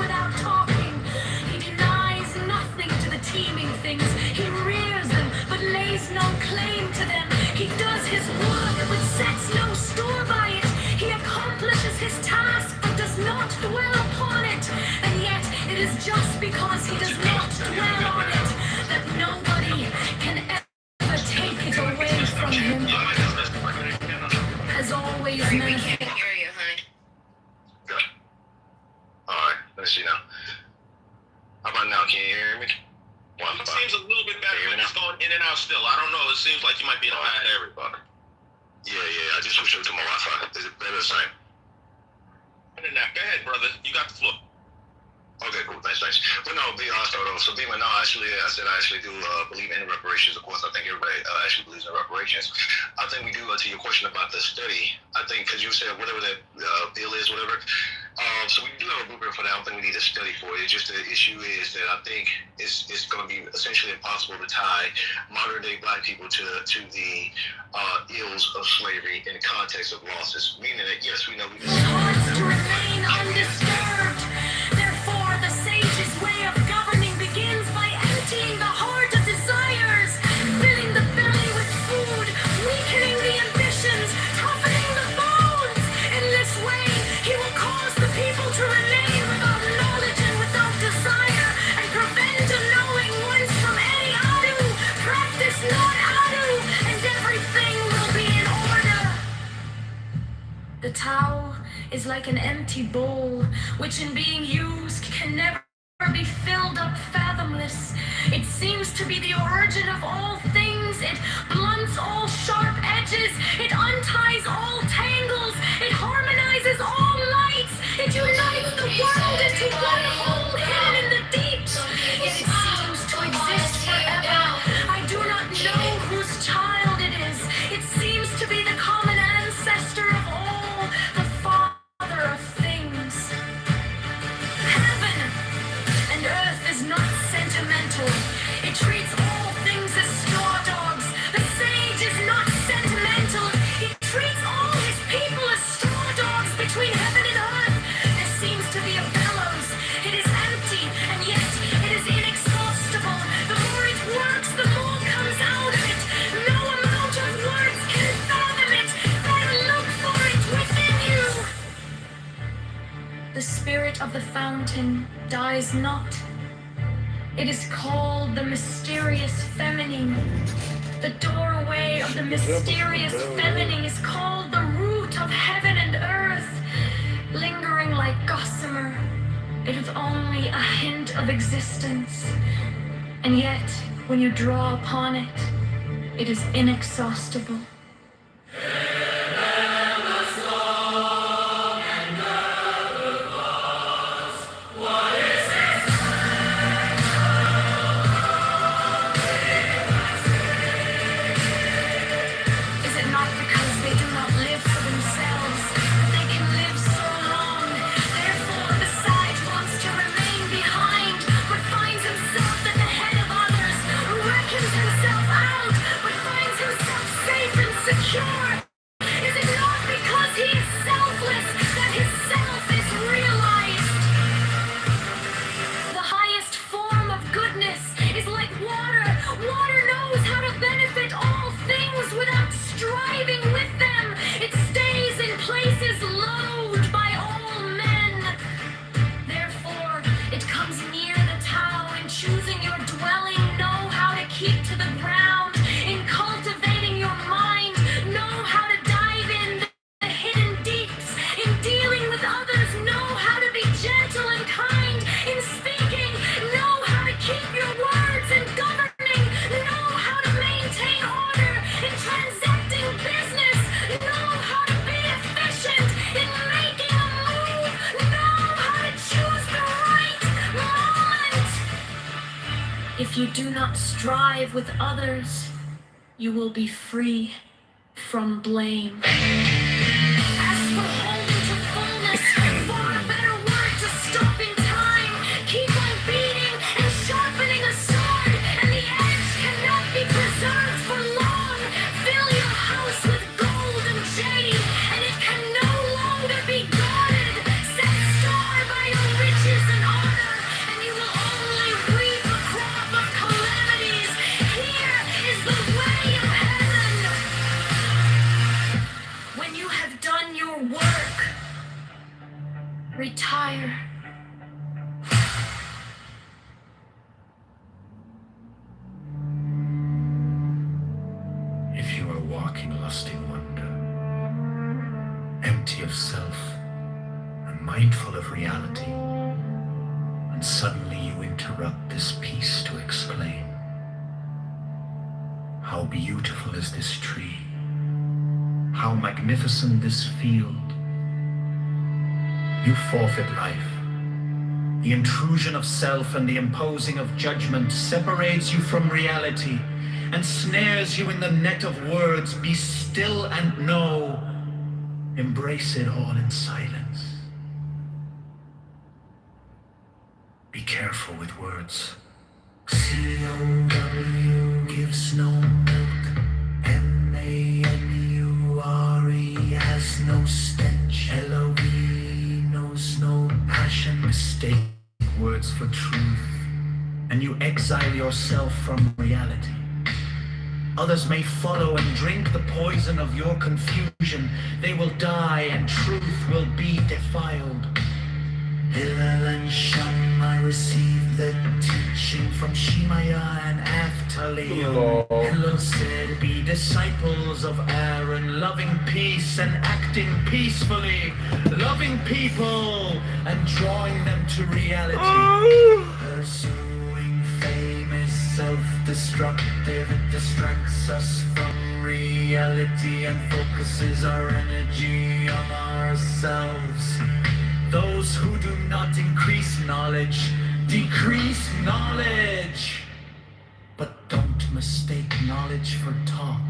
without talking. He denies nothing to the teeming things. He rears them, but lays no claim to them. He does his work, but sets no store by it. He accomplishes his task, but does not dwell upon it. And yet, it is just because he does not dwell on it that nobody can ever take it away from him. Has always We meant. can't hear you, honey. Good. Alright, let's see now. How about now? Can you hear me? It seems a little bit better, but it's going in and out still. I don't know. It seems like you might be in a bad area. Yeah, I just switched over to my Wi-Fi. Is it better or the same? Go ahead, brother. You got the floor. Okay, cool. Thanks. But no, so Beamer, no, actually, I said I actually do believe in reparations. Of course, I think everybody actually believes in reparations. I think we do, to your question about the study, I think, because you said whatever that bill is, whatever, so we do have a blueprint for that. I don't think we need a study for it. It's just the issue is that I think it's going to be essentially impossible to tie modern-day Black people to the ills of slavery in the context of losses, meaning that, yes, we know we Hearts to remain undisturbed. Therefore, the sage's way of governing begins by emptying the heart of desires, filling the belly with food, weakening the ambitions, toughening the bones. In this way, he will cause the people to remain without knowledge and without desire, and prevent a knowing once from any adu. Practice not adu, and everything will be in order. The Tao is like an empty bowl, which in being used can never be filled up fathomless. It seems to be the origin of all things. It blunts all sharp edges. It unties all tangles. It harmonizes all lights. It unites the world into one whole hidden in the deeps. Yet it seems to exist forever. I do not know whose child it is. It seems to be the common ancestor of all, the father of things. Heaven and earth is not sentimental. It treats all things as straw dogs. The sage is not sentimental. He treats all his people as straw dogs between heaven and earth. There seems to be a bellows. It is empty, and yet it is inexhaustible. The more it works, the more comes out of it. No amount of words can fathom it. Then look for it within you. The spirit of the fountain dies not. It is called the mysterious feminine. The doorway of the mysterious feminine is called the root of heaven and earth. Lingering like gossamer, it is only a hint of existence. And yet, when you draw upon it, it is inexhaustible. Is it not because they do not live for themselves that they can live so long? Therefore, the sage wants to remain behind, but finds himself at the head of others, reckons himself out, but finds himself safe and secure. Is it not because he is selfless that his self is realized? The highest form of goodness is like water. Water knows how to benefit all things without striving with them. It stays in places loathed by all men. Therefore, it comes near the Tao. In choosing your dwelling, know how to keep to the ground. In cultivating your mind, know how to dive in the hidden deeps. In dealing with others, know how to be gentle and kind. In speaking, know how to keep your words. In governing, know how to maintain order. In transacting business, know how to be efficient. In making a move, know how to choose the right moment. If you do not strive with others, you will be free from blame. As for holding to fullness, far better word to stop in time. Keep on beating and sharpening a sword, and the edge cannot be preserved for long. Fill your house with gold and jade, and it can no longer be guarded. Set store by your riches and mindful of reality, and suddenly you interrupt this piece to exclaim, "How beautiful is this tree! How magnificent this field!" You forfeit life. The intrusion of self and the imposing of judgment separates you from reality and snares you in the net of words. Be still and know. Embrace it all in silence. Be careful with words. C-O-W gives no milk. M-A-N-U-R-E has no stench. L-O-V knows no passion. Mistake words for truth, and you exile yourself from reality. Others may follow and drink the poison of your confusion. They will die and truth will be defiled. Hillel and Sham, I received the teaching from Shemaiah and Naphtali. Hillel said, "Be disciples of Aaron, loving peace and acting peacefully, loving people and drawing them to reality." Pursuing fame is self-destructive. It distracts us from reality and focuses our energy on ourselves. Those who do not increase knowledge, decrease knowledge. But don't mistake knowledge for talk.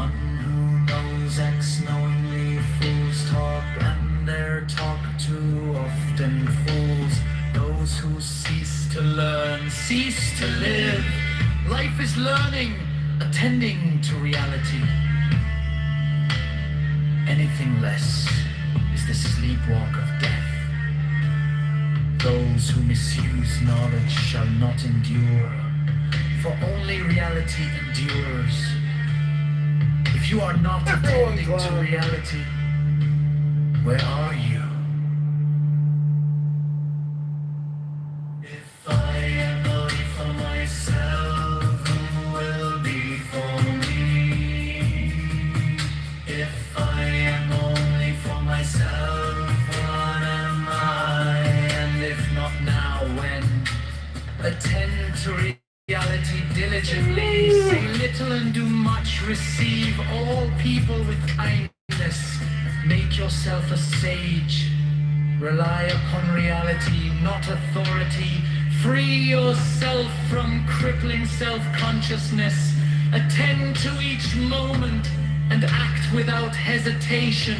One who knows acts knowingly. Fools talk and their talk too often fools. Those who cease to learn, cease to live. Life is learning, attending to reality. Anything less is the sleepwalk of death. Those who misuse knowledge shall not endure, for only reality endures. If you are not attending to reality, where are you? If I am only for myself, who will be for me? If I am only for myself, what am I? And if not now, when? Attend to reality diligently. Say little and do much. Receive all people with kindness. Make yourself a sage. Rely upon reality, not authority. Free yourself from crippling self-consciousness. Attend to each moment and act without hesitation.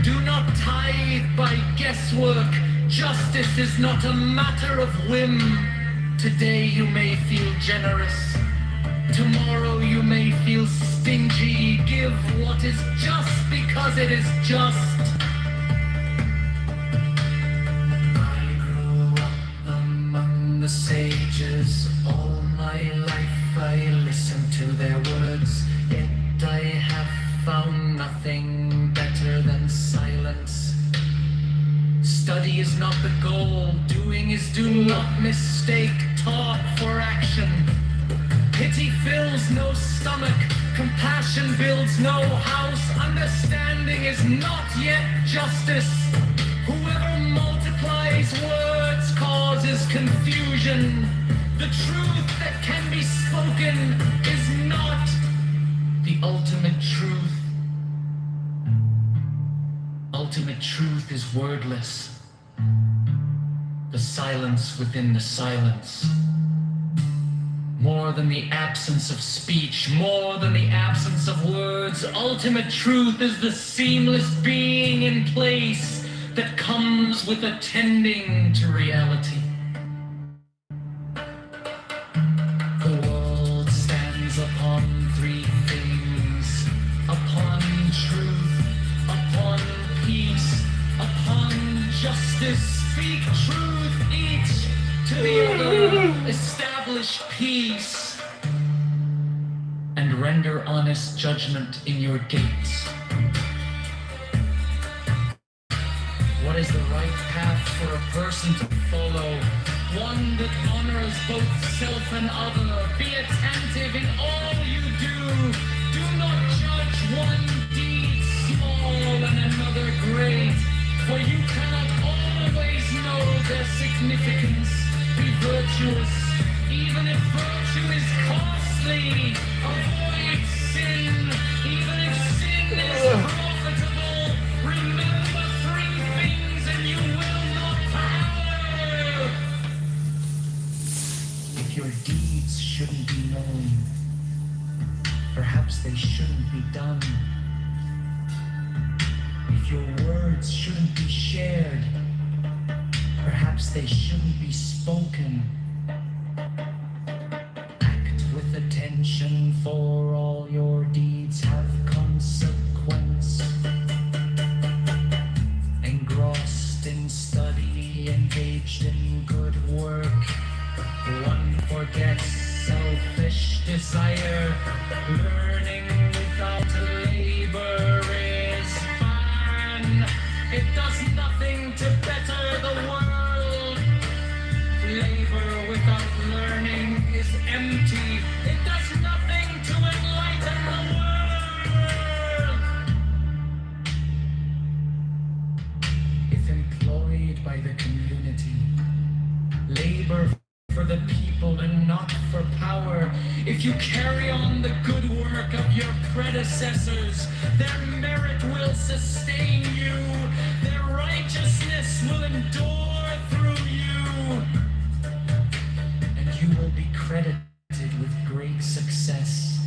Do not tithe by guesswork. Justice is not a matter of whim. Today you may feel generous. Tomorrow you may feel stingy. Give what is just because it is just. I grew up among the sages. All my life I listened to their words. Yet I have found nothing better than silence. Study is not the goal. Doing is do not mistake talk for action. Pity fills no stomach. Compassion builds no house. Understanding is not yet justice. Whoever multiplies words causes confusion. The truth that can be spoken is not the ultimate truth. Ultimate truth is wordless. The silence within the silence. More than the absence of speech, more than the absence of words, ultimate truth is the seamless being in place that comes with attending to reality. The world stands upon three things: upon truth, upon peace, upon justice. Speak truth each to the other. Establish peace and render honest judgment in your gates. What is the right path for a person to follow? One that honors both self and other. Be attentive in all you do. Do not judge one deed small and another great. For you cannot always know their significance. Be virtuous, even if virtue is costly. Avoid sin, even if sin is profitable. Remember three things and you will not fail. If your deeds shouldn't be known, perhaps they shouldn't be done. If your words shouldn't be shared, perhaps they shouldn't be spoken. Act with attention, for all your deeds have consequence. Engrossed in study, engaged in good work, one forgets selfish desire. Learning without labor is barren. It does nothing to better the world. Labor without learning is empty. It does nothing to enlighten the world. If employed by the community, labor for the people and not for power. If you carry on the good work of your predecessors, their merit will sustain you. Their righteousness will endure through you. And you will be credited with great success,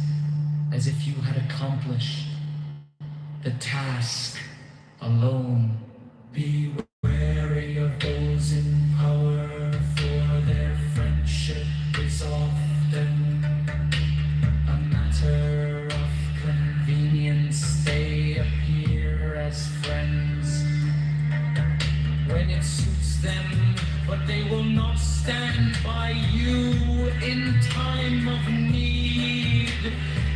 as if you had accomplished the task alone. Be wary of those in power, for their friendship is often a matter of convenience. They appear as friends when it suits them, but they will not stand by you in time of need.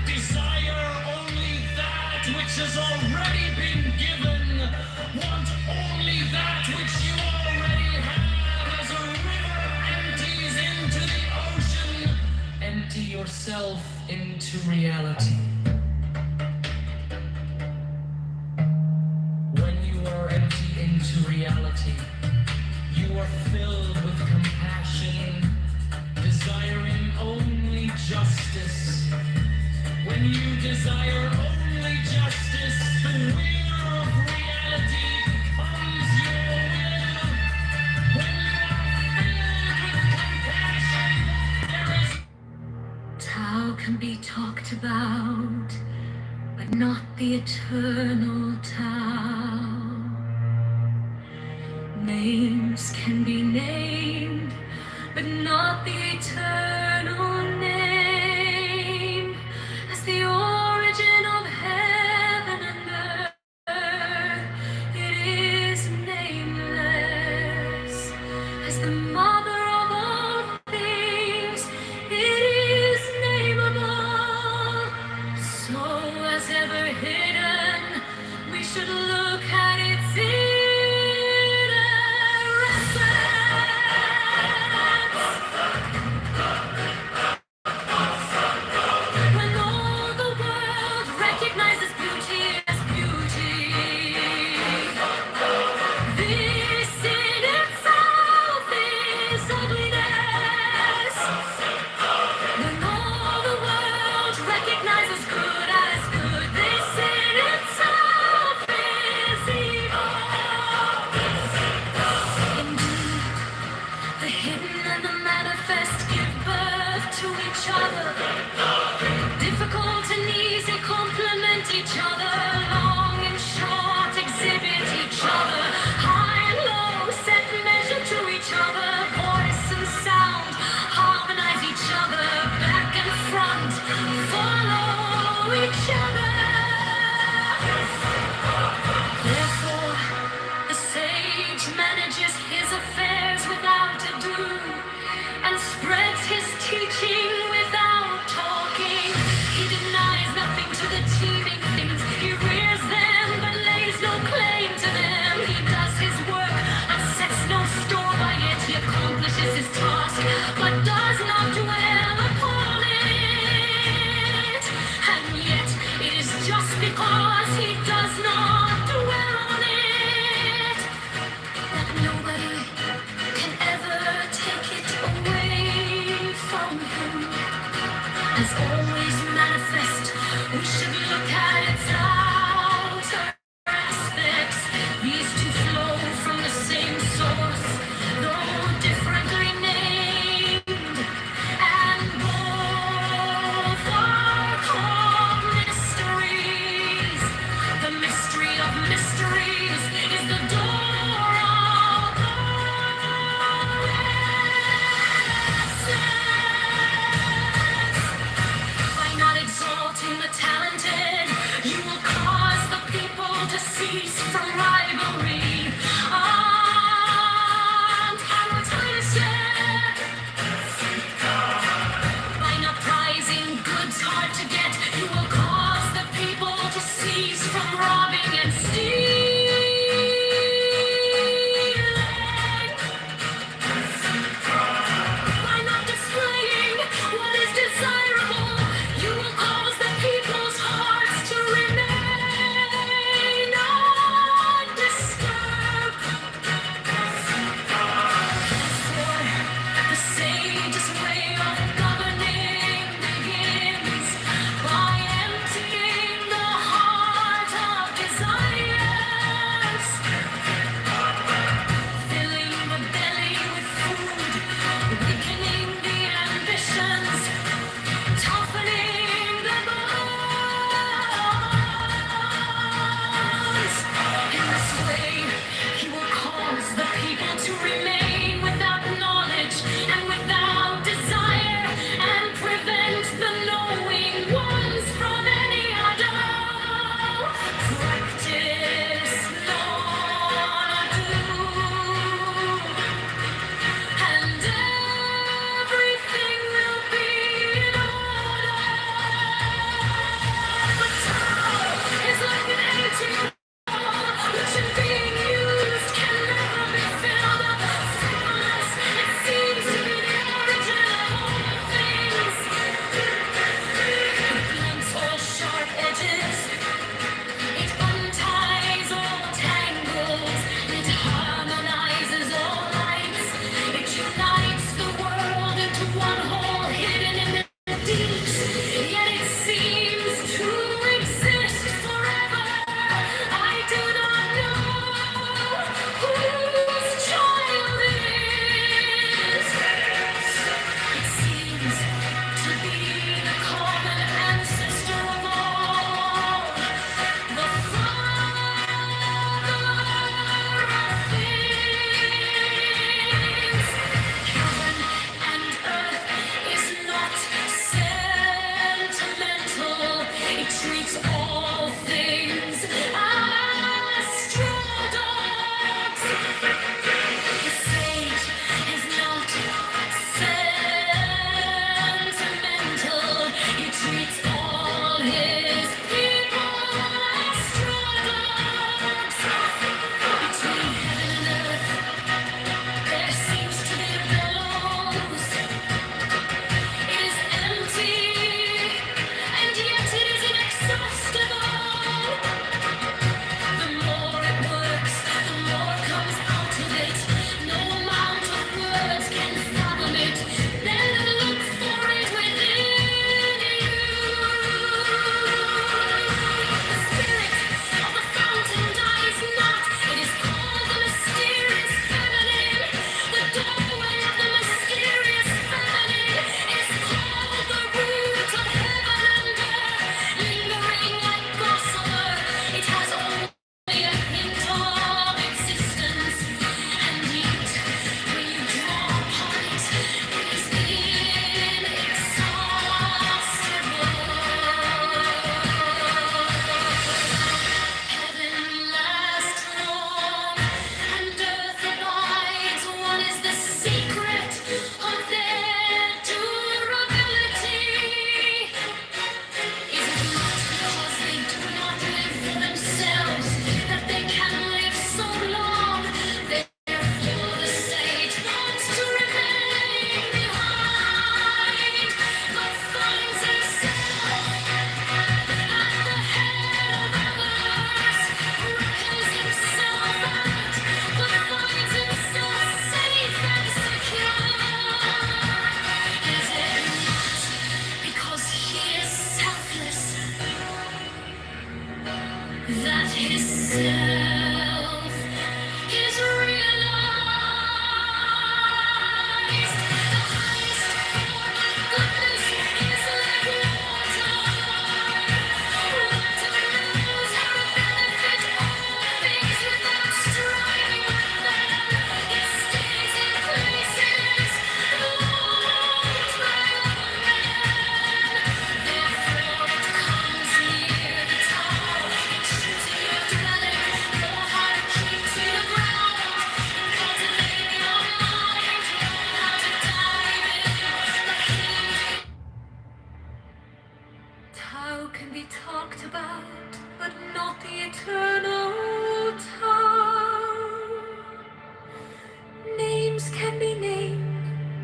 Desire only that which has already been given. Want only that which you already have. As a river empties into the ocean, empty yourself into reality. When you are empty into reality, you are filled with compassion, desiring only justice. When you desire only justice, the wheel of reality becomes your will. When you are filled with compassion, there is Tao can be talked about, but not the eternal Tao. Names can be named, but not the eternal name. As the origin of heaven and earth, it is nameless. As the mother of all things, it is nameable. So as ever hidden, we should look at its inner essence. When all the world recognizes beauty as beauty, this in itself is ugliness. When all the world recognizes good as good, this in itself is evil. Indeed, the hidden and the manifest give birth to each other. Difficult and easy complement each other. Long and short exhibit each other. High and low set measure to each other. Voice and sound harmonize each other. Back and front follow each other. Therefore, the sage manages his affairs without ado, and spreads his teaching without talking. He denies nothing to the teeming things. He rears them, but lays no claim to them. He does his work and sets no store by it. He accomplishes his task, but does not dwell upon it. And yet, it is just because he does not dwell on it as always manifest. We should look at its outer aspects. These two flow from the same source, though differently named, and both are called mysteries. The mystery of mysteries is the door of all essence.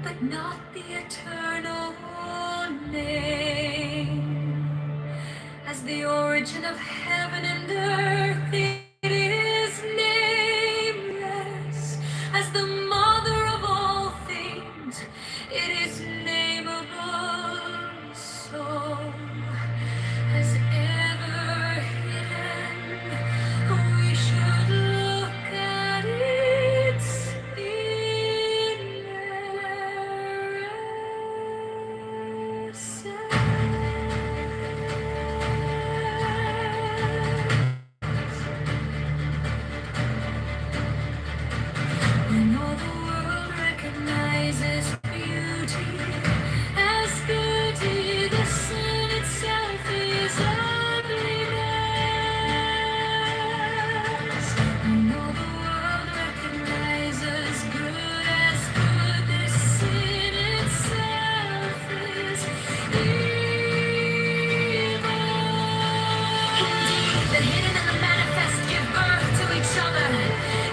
but not the eternal name. As the origin of heaven and earth, it is nameless. As the mother of all things, it is nameable. So, as ever hidden, we should look at its when all the world recognizes beauty as beauty, the sin itself is ugliness. When all the world recognizes good as good, the sin itself is evil. Indeed, the hidden and the manifest give birth to each other.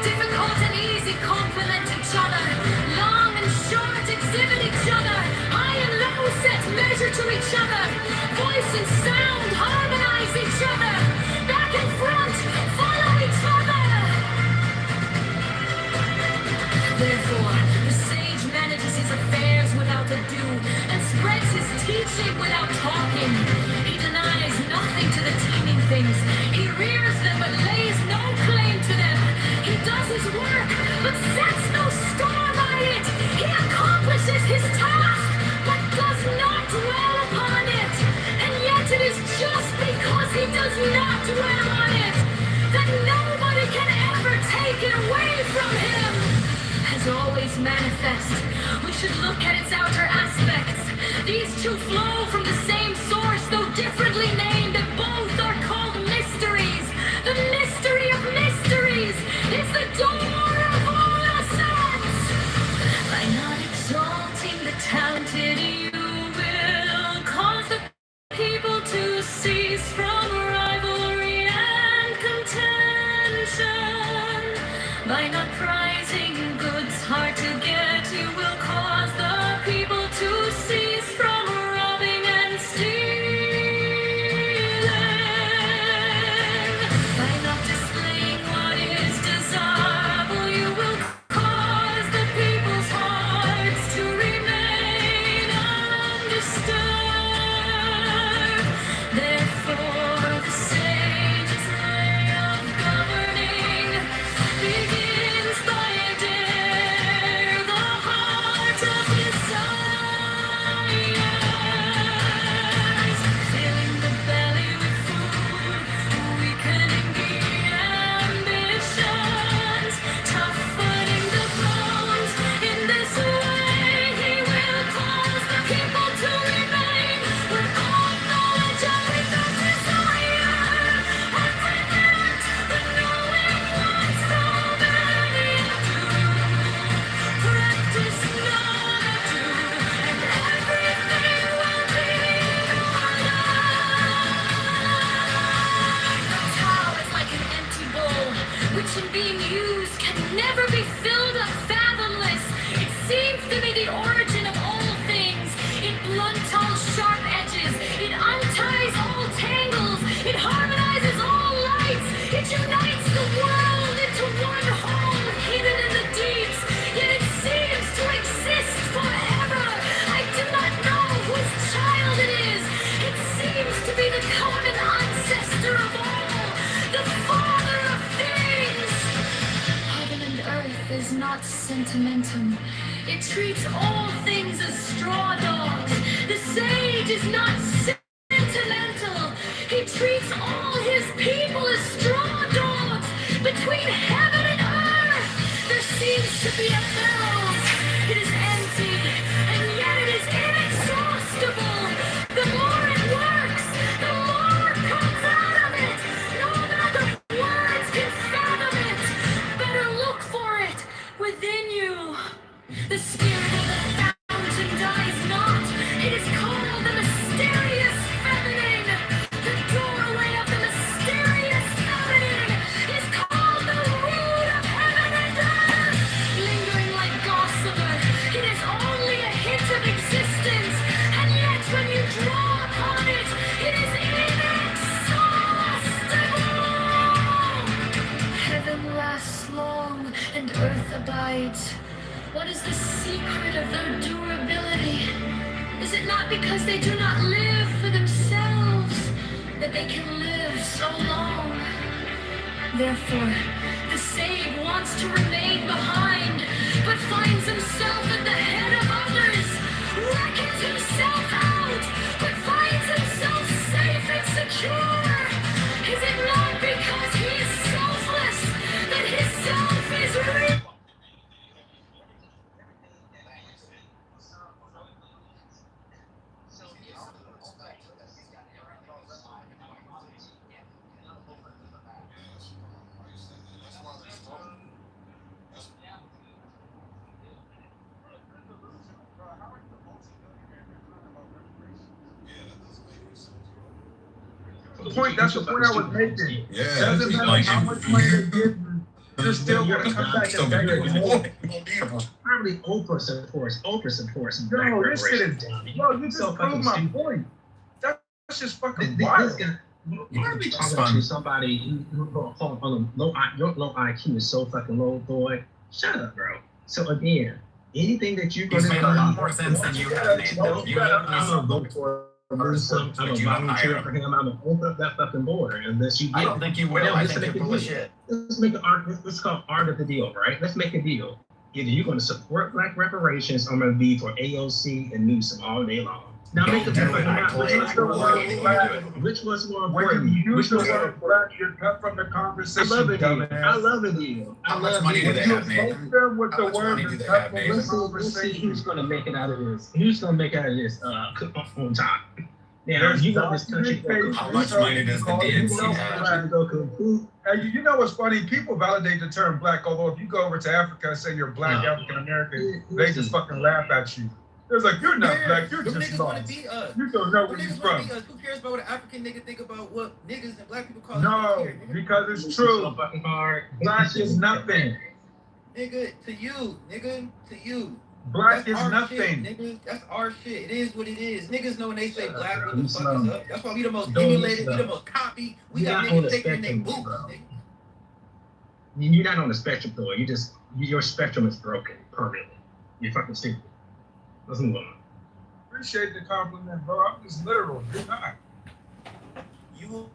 Difficult and easy complement each other. Long and short exhibit each other. High and low set measure to each other. Voice and sound harmonize each other. Back and front follow each other. Therefore, the sage manages his affairs without ado and spreads his teaching without talking. He denies nothing to the teeming things. He rears them but lays no claim to them. He does his work but sets no store by it. He accomplishes his task but does not dwell upon it. And yet it is just because he does not dwell on it that nobody can ever take it away from him. As always manifest, we should look at its outer aspects. These two flow from the same source, though differently named, and both are called mysteries. The mystery of mysteries is the door of all ascents. By not exalting the talented, you will cause the people to cease from rivalry and contention. By not prizing goods hard to get, you will cause the people to cease from robbing and stealing. By not displaying what is desirable, you will cause the people's hearts to remain undisturbed. Therefore, the sage's way of governing begins by a dare the heart of desires, filling the belly with food, weakening the ambitions, toughening the bones. In this way, he will cause the people to remain with all knowledge and without desire, and prevent the knowing what so many do. Practice not to, and everything will be order. The Tao is like an empty bowl, which in being used can never be filled up fathomless. It seems to be the origin of all things. It blunts all sharp edges. It unties all tangles. It harmonizes all lights. It unites the world into one whole, hidden in the deeps. Yet it seems to exist forever. I do not know whose child it is. It seems to be the common ancestor of all, the father of things. Heaven and earth is not sentimentum. It treats all things as straw dogs. The sage is not sentimental. He treats all his people as straw dogs. Between heaven and earth, there seems to be a balance. It is empty, and yet it is inexhaustible. The more it works, the more comes out of it. No other words can fathom it. Better look for it within you. The spirit of the fountain dies not. It is called the mysterious feminine. The doorway of the mysterious feminine is called the root of heaven and earth. Lingering like gossamer, it is only a secret of their durability? Is it not because they do not live for themselves that they can live so long? Therefore, the sage wants to remain behind, but finds himself at the head of others, reckons himself out, but finds himself safe and secure. Is it not because he is selfless that his self is real? That's the point I was making. Yeah, Doesn't matter like how much money they give you, you're still going to come back and beg more. Probably Oprah supports. No, this shit is. No, you just proved my point. That's just fucking wild. Why are we talking to somebody who on your low IQ is so fucking low, boy? Shut up, bro. So again, anything that you're going to make a lot more sense than you have made. I'm gonna vote for Newsom. I'm gonna volunteer for him. I'm gonna open up that fucking border unless you get. I don't think you will. I think you're full of shit. Let's make an art. Let's call art of the deal, right? Let's make a deal. Either you're going to support black reparations, or I'm going to be for AOC and Newsom all day long. Now make a deal. Which one's more important? When you use the word black, you're cut from the conversation. I love it. I love it. How much money do they have, man? With the word, Let's see who's going to make it out of this. Who's going to make it out of this on top? Now, you know this country. How much money does the DNC have? Hey, you know what's funny? People validate the term black, although if you go over to Africa and say you're black African American, they just fucking laugh at you. They're like, you're not black, you're just lost. You don't know where you're from. Who cares about what an African nigga think about what niggas and black people call it? No, because it's true. Black is nothing. Nigga, to you, Black that's is nothing. Shit, nigga. That's our shit. It is what it is. Niggas know when they say black, what the fuck is up. That's why we the most emulated, we the most copied. We got niggas taking their boots, nigga. You're not on the spectrum, though. Your spectrum is broken permanently. You're fucking stupid. Let's move on. Appreciate the compliment, bro. I'm just literal. You're not. You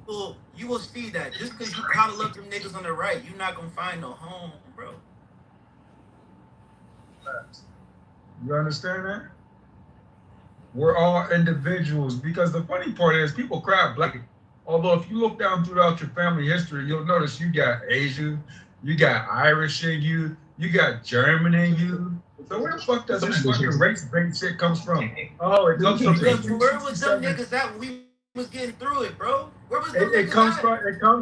will see that just because you coddle up them niggas on the right, you're not gonna find no home, bro. You understand that? We're all individuals, because the funny part is people cry black. Although if you look down throughout your family history, you'll notice you got Asian, you got Irish in you, you got German in you. So where the fuck does this fucking race-based shit comes from? Oh, it comes from. Where was them niggas at when we was getting through it, bro? Where was them It comes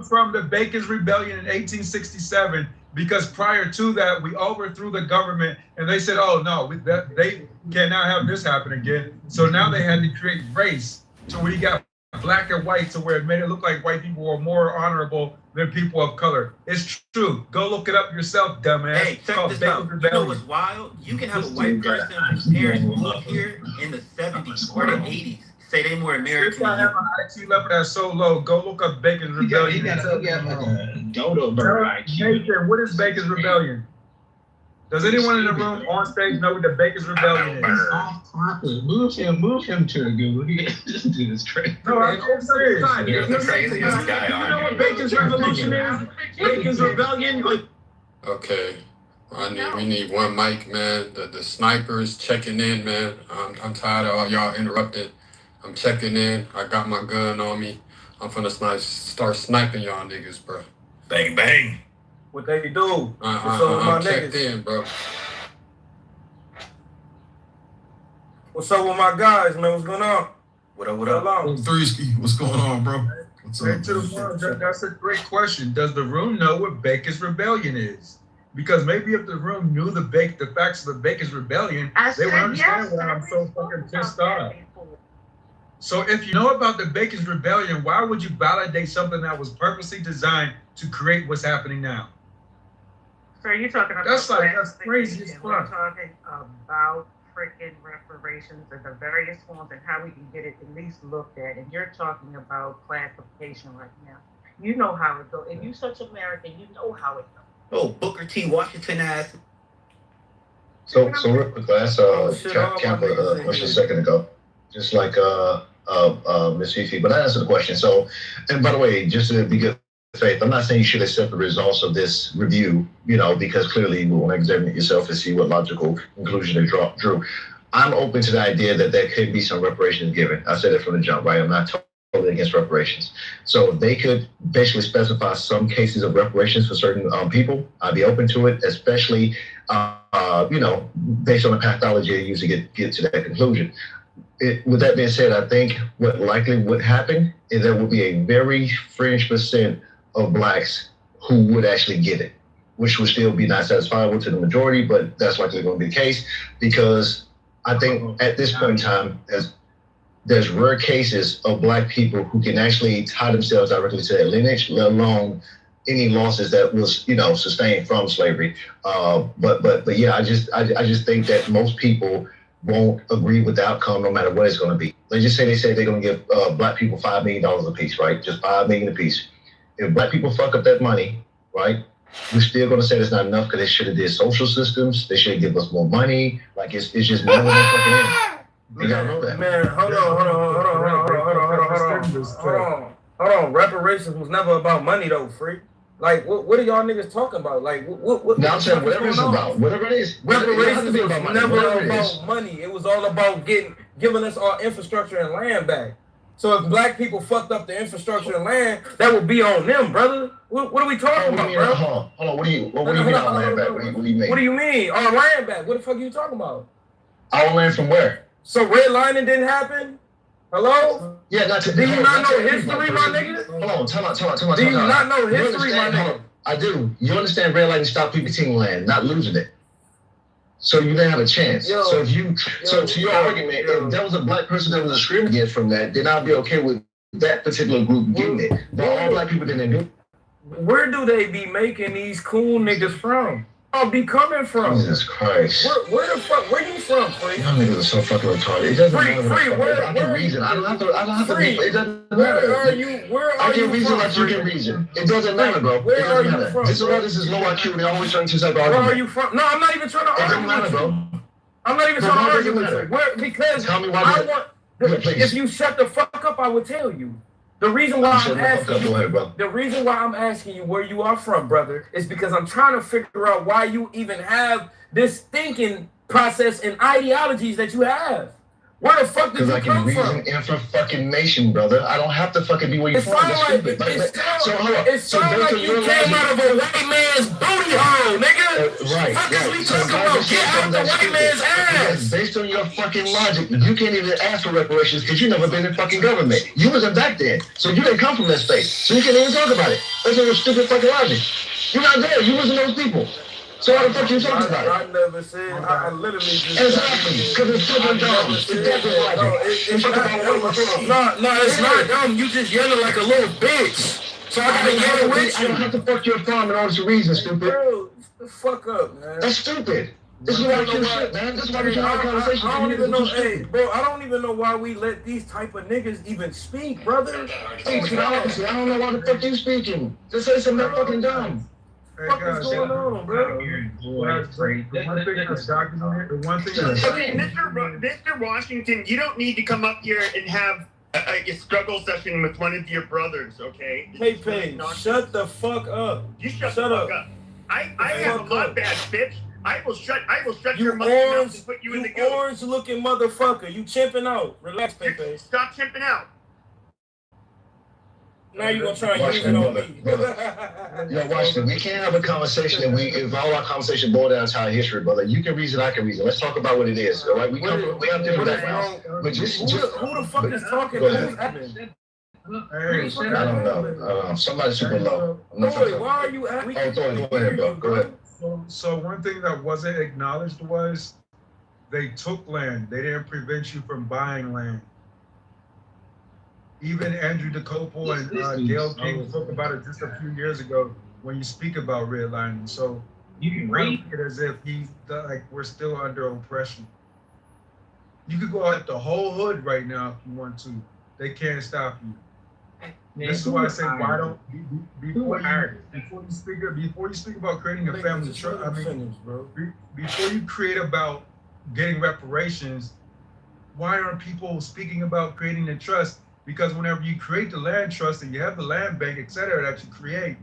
from the Bacon's Rebellion in 1867. Because prior to that, we overthrew the government, and they said, "Oh no, they cannot have this happen again." So now they had to create race. So we got black and white, to where it made it look like white people were more honorable than people of color. It's true. Go look it up yourself, dumbass. Hey, check this out. You know what's wild? You can have a white person whose parents moved here in the 70s or the 80s. Say they more American. This guy have an IQ level that's so low. Go look up Bacon's Rebellion. He got like a dodo bird IQ. Nathan, what is Bacon's Rebellion? Does anyone in the room on stage know what the Bacon's Rebellion is? Off topic. Move him to the Google. He just do this trick. No, I'm serious. You're the craziest guy on. You know what Bacon's Revolution is? Bacon's Rebellion. Okay. We need one mic, man. The sniper is checking in, man. I'm tired of all y'all interrupted. I'm checking in. I got my gun on me. I'm finna start sniping y'all niggas, bro. Bang, bang. What they do? I'm checked in, bro. What's up with my guys, man? What's going on? What up? Threeski, what's going on, bro? What's up? That's a great question. Does the room know what Bacon's Rebellion is? Because maybe if the room knew the facts of the Bacon's Rebellion, they would understand why I'm so fucking pissed off. So if you know about the Bacon's Rebellion, why would you validate something that was purposely designed to create what's happening now? So you're talking about that's crazy as fuck. We're talking about freaking reparations and the various forms and how we can get it at least looked at. And you're talking about classification right now. You know how it goes. If you're such American, you know how it goes. Oh, Booker T. Washington ass. So real quick, I asked Kappa a question a second ago, just like Miss Fifi, but I answered the question. So, and by the way, just to be good faith, I'm not saying you should accept the results of this review, because clearly you want to examine it yourself and see what logical conclusion they drew. I'm open to the idea that there could be some reparations given. I said it from the jump, right? I'm not totally against reparations. So they could basically specify some cases of reparations for certain people. I'd be open to it, especially, based on the pathology they use to get to that conclusion. With that being said, I think what likely would happen is there will be a very fringe percent of blacks who would actually get it, which would still be not satisfiable to the majority, but that's likely going to be the case because I think at this point in time, there's rare cases of black people who can actually tie themselves directly to their lineage, let alone any losses that was, sustained from slavery. But yeah, I just think that most people won't agree with the outcome no matter what it's going to be. They say they're going to give black people $5 million a piece, right? Just $5 million a piece. If black people fuck up that money, right? We're still going to say it's not enough because they should have did social systems. They should give us more money. Like it's just never going to fucking end. You gotta know that. Man, hold on. Reparations was never about money though, freak. Like, what are y'all niggas talking about? Like, what? Now I'm saying whatever it's about, whatever it is. Reparations was never about money. It was all about giving us our infrastructure and land back. So if black people fucked up the infrastructure and land, that would be on them, brother. What are we talking about, bro? Hold on. What do you mean our land back? What do you mean? What do you mean? Our land back? What the fuck are you talking about? Our land from where? So redlining didn't happen? Hello? Yeah, do you not know history, my nigga? Hold on, tell me. Do you not know history, my nigga? I do. You understand redlining stopped people taking land, not losing it. So you didn't have a chance. So to your argument, if there was a black person that was discriminated against from that, then I'd be okay with that particular group getting it. But all black people didn't do it. Where do they be making these cool niggas from? I'll be coming from. Jesus Christ. Where the fuck? Where you from, Free? Y'all niggas are so fucking retarded. It doesn't matter. Where I can reason. I don't have to. It doesn't matter. Where are you I can reason like you can reason. It doesn't matter, bro. Where are you from? This is low IQ. They always trying to say Where are you from? No, I'm not even trying to argue. It doesn't matter, bro. I'm not even trying to argue with you. Because tell me why. If you shut the fuck up, I would tell you. The reason why I'm asking you where you are from, brother, is because I'm trying to figure out why you even have this thinking process and ideologies that you have. Where the fuck did you come from? Because I can reason information, brother. I don't have to fucking be where you're from. It sounds like you came out of a white man's booty hole, nigga. Right. We talking about get out the white man's ass. Based on your fucking logic, you can't even ask for reparations because you never been in fucking government. You wasn't back then, so you didn't come from that space. So you can't even talk about it. That's your stupid fucking logic. You're not there. You wasn't those people. So how the fuck you talking about it? I never said. I literally just. Exactly, because it's fucking dumb. It's not dumb. You just yelling like a little bitch. So I gotta yell with you. I don't have to fuck your farm in order to reason, stupid. Bro, the fuck up, man. That's stupid. This is why I can't shit, man. This is why we can't have conversations. I don't even know, bro. I don't even know why we let these type of niggas even speak, brother. Hey, I don't know why the fuck you speaking. Just say something that fucking dumb. Hey, What is going on, bro? Okay, Mr. Washington, you don't need to come up here and have a struggle session with one of your brothers, okay? Hey, Paige, shut the fuck up. You shut the fuck up. I have my bad, bitch. I will shut your mouth and put you in the goo. Orange-looking motherfucker. You chimping out. Relax, Pepe. Stop chimping out. Now you're going to try and use it on me. Yo, Washington, we can't have a conversation if all our conversation boil down to our history, brother. You can reason, I can reason. Let's talk about what it is, all right? We have different backgrounds. But who the fuck is talking? Go ahead. I don't know. Somebody's super low. Boy, why are you asking? Go ahead, bro. Go ahead. So one thing that wasn't acknowledged was they took land. They didn't prevent you from buying land. Even Andrew DeCopo and Gail King spoke about it just a few years ago when you speak about redlining. So you can read it as if we're still under oppression. You could go at the whole hood right now if you want to. They can't stop you. This is why I say, why don't before you speak about creating a family trust? I mean, before you create about getting reparations, why aren't people speaking about creating a trust? Because whenever you create the land trust and you have the land bank, et cetera, that you create,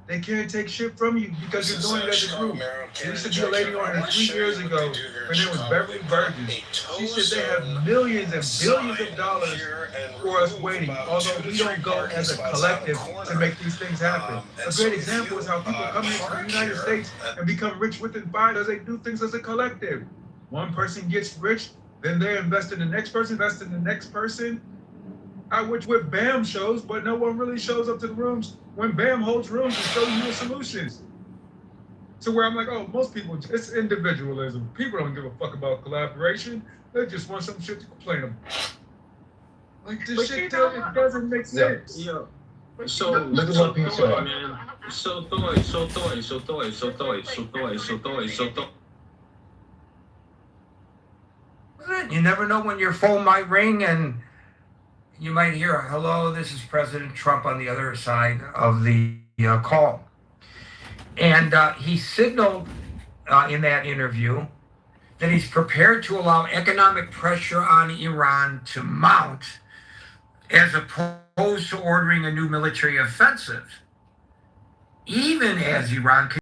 they can't take shit from you because you're doing it as a group. There used to be a lady on here 3 years ago. Her name was Beverly Burgess. She said they have millions and billions of dollars for us waiting, although we don't go as a collective to make these things happen. A great example is how people come into the United States and become rich within 5 years. They do things as a collective. One person gets rich, then they invest in the next person, invest in the next person. I wish what BAM shows, but no one really shows up to the rooms when BAM holds rooms and shows you the solutions. To where I'm like, oh, most people, it's individualism. People don't give a fuck about collaboration. They just want some shit to complain about. Like, this shit doesn't make sense. Yeah. So look at what people say, man. So You never know when your phone might ring and you might hear, hello, this is President Trump on the other side of the call. And he signaled in that interview that he's prepared to allow economic pressure on Iran to mount as opposed to ordering a new military offensive, even as Iran